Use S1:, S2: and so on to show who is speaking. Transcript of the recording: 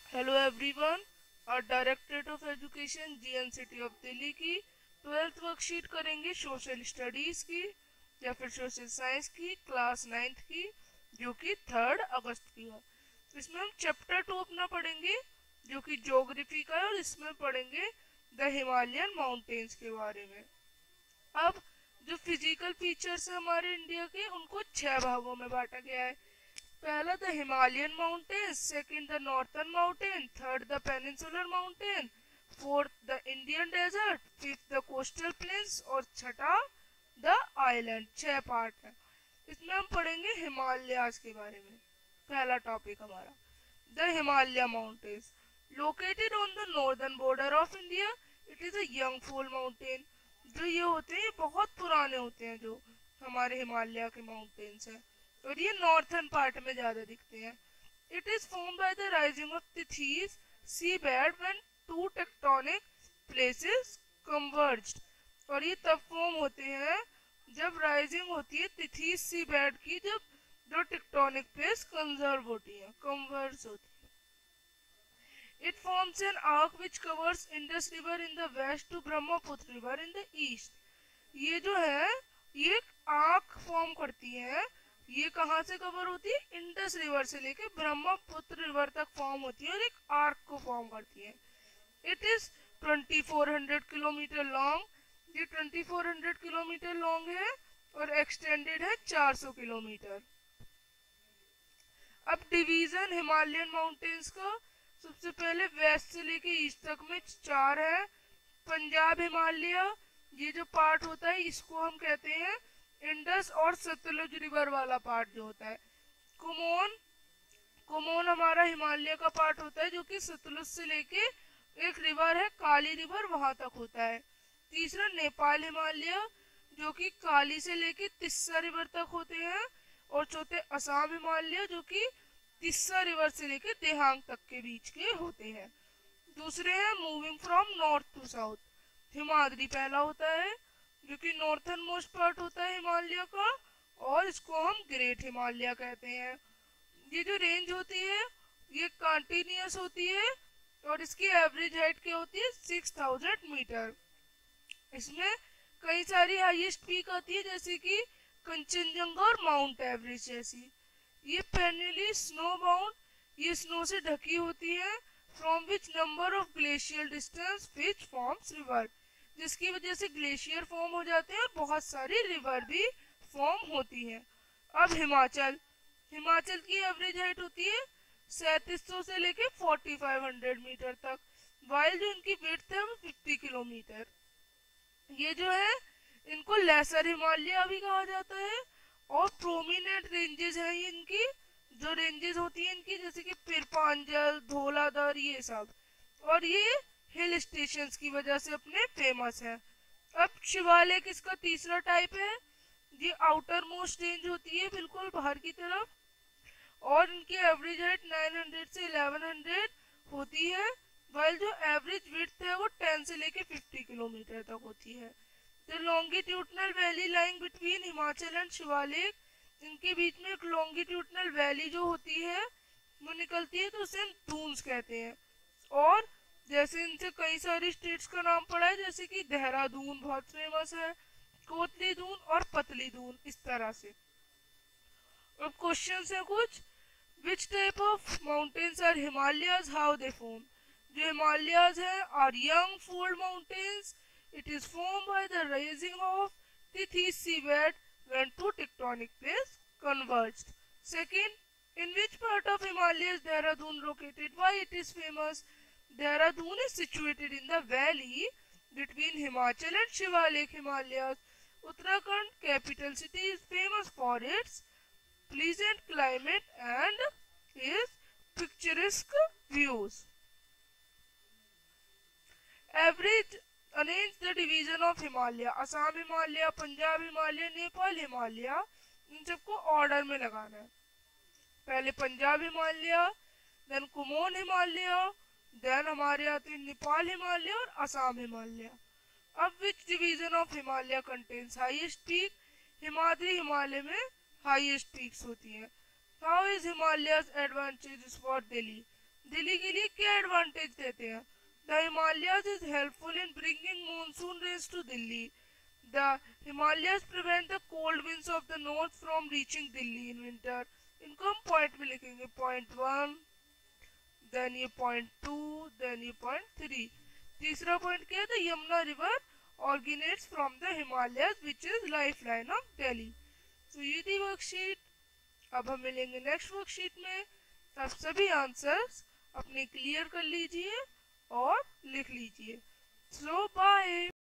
S1: Hello everyone. और directorate of education GNCT of Delhi की 12th worksheet करेंगे सोशल स्टडीज की या फिर सोशल साइंस की क्लास 9th की, जो कि 3 अगस्त की है। इसमें हम चैप्टर 2 अपना पढ़ेंगे जो कि ज्योग्राफी का है, और इसमें पढ़ेंगे द हिमालयन माउंटेन्स के बारे में। अब जो फिजिकल फीचर्स है हमारे इंडिया के, उनको 6 भागों में बांटा गया है। पहला the Himalayan mountain, second the northern mountain, third the peninsular mountain, fourth the Indian desert, fifth the coastal plains और छठा द आइलैंड। 6 पार्ट है। इसमें हम पढ़ेंगे हिमालयाज के बारे में। पहला टॉपिक हमारा the Himalaya mountains located on the northern border of India. It is a young fall mountain. जो ये होते हैं ये बहुत पुराने होते हैं, जो हमारे हिमालय के माउंटेन्स हैं, और ये नॉर्थर्न पार्ट में ज्यादा दिखते हैं। It is form by the rising of Tethys sea bed when two tectonic places converged. और ये तब फॉर्म होते हैं जब राइजिंग होती है तिथीज सी बेड की, जब दो टेक्टोनिक प्लेस कंजर्व होती है, कन्वर्ज होती है। It forms an arc which covers Indus River in the west to Brahmaputra River in the east. ये जो है ये एक आर्क फॉर्म करती है। ये कहाँ से कवर होती है? इंडस रिवर से लेके ब्रह्मपुत्र रिवर तक फॉर्म होती है और एक आर्क को फॉर्म करती है। It is 2400 kilometre long. ये 2400 किलोमीटर लॉन्ग है और एक्सटेंडेड है 400 किलोमीटर। अब डिवीजन हिमालयन माउंटेन्स का, सबसे पहले वेस्ट से लेके ईस्ट तक में 4 है। पंजाब हिमालय, ये जो पार्ट होता है इसको हम कहते हैं इंडस और सतलुज रिवर वाला पार्ट जो होता है। कुमोन, कुमोन हमारा हिमालय का पार्ट होता है जो कि सतलुज से लेके एक रिवर है काली रिवर, वहां तक होता है। तीसरा नेपाल हिमालय, जो कि काली से लेके तिस्सा रिवर तक होते हैं। और चौथे असम हिमालय, जो कि तिस्सा रिवर से लेके देहांग तक के बीच के होते हैं। दूसरे हैं moving from north to south. Himadri पहला होता है जो कि नॉर्थर्न मोस्ट पार्ट होता है हिमालय का, और इसको हम ग्रेट हिमालय कहते हैं। ये जो रेंज होती है ये कंटिन्यूअस होती है और इसकी एवरेज हाइट क्या होती है? 6000 मीटर। इसमें कई सारी हाईएस्ट पीक आती है जैसे कि कंचनजंगा और माउंट एवरेस्ट जैसी। ये पेनली स्नो बाउंड, ये स्नो से ढकी होती है। From which number of glacier distance which forms river, जिसकी वजह से ग्लेशियर फॉर्म हो जाते हैं और बहुत सारी रिवर भी फॉर्म होती हैं। अब हिमाचल, हिमाचल की एवरेज हाइट होती है 3700 से लेके 4500 मीटर तक, वाइल जो इनकी विड्थ है वो 50 किलोमीटर। ये जो है इनको लेसर हिमालय भी कहा जाता है। और प्रोमिनेंट रेंजेस हैं ये इनकी, जो रेंजेस होती है इनकी, जैसे कि पिरपांजल, धौलाधर, ये सब। और ये हिल स्टेशंस की वजह से अपने फेमस है। अब शिवालिक इसका तीसरा टाइप है। ये आउटर मोस्ट रेंज होती है बिल्कुल बाहर की तरफ, और इनकी एवरेज हाइट 900 से 1100 होती है, वाइल जो एवरेज विड्थ है वो 10 से लेके 50 किलोमीटर तक होती है। The longitudinal valley lying between Himachal and Shivalik, इनके बीच में एक लॉन्गिट्यूडनल वैली जो होती है वो निकलती है, तो उसे हम दून्स कहते हैं। और जैसे इनसे कई सारी स्टेट्स का नाम पड़ा है, जैसे कि देहरादून बहुत फेमस है, कोतली दून और पतली दून, इस तरह से। अब क्वेश्चन है कुछ। Which type of mountains are Himalayas? How they form? जो हिमालयाज हैं are young fold mountains. It is formed by the raising of Tethys seabed when two tectonic plates converged. Second, in which part of Himalayas Dehradun located? Why it is famous? Dehradun is situated in the valley between Himachal and Shivalik Himalayas. Uttarakhand capital city is famous for its pleasant climate and his picturesque views. Average arrange the division of Himalaya. Assam Himalaya, Punjab Himalaya, Nepal Himalaya, इन सबको order में लगाना है। पहले Punjab Himalaya, then Kumaon Himalaya, then हमारे आते हैं नेपाल हिमालय और असम हिमालय। अब which division of Himalaya contains highest peak? Himadri Himalaya में हाईएस्ट पीक्स होती हैं। How is Himalayas advantages for Delhi? Delhi के लिए क्या एडवांटेज देते हैं? The Himalayas is helpful in bringing monsoon rains to Delhi. The Himalayas prevent the cold winds of the north from reaching Delhi in winter. इनको हम पॉइंट में लिखेंगे, पॉइंट 1, देन ये पॉइंट 2, देन ये पॉइंट 3। तीसरा पॉइंट क्या है? The Yamuna river originates from the Himalayas which is lifeline of Delhi। तो ये थी वर्कशीट। अब हम मिलेंगे नेक्स्ट वर्कशीट में, तब सभी आंसर्स अपने क्लियर कर लीजिए और लिख लीजिए। सो बाय।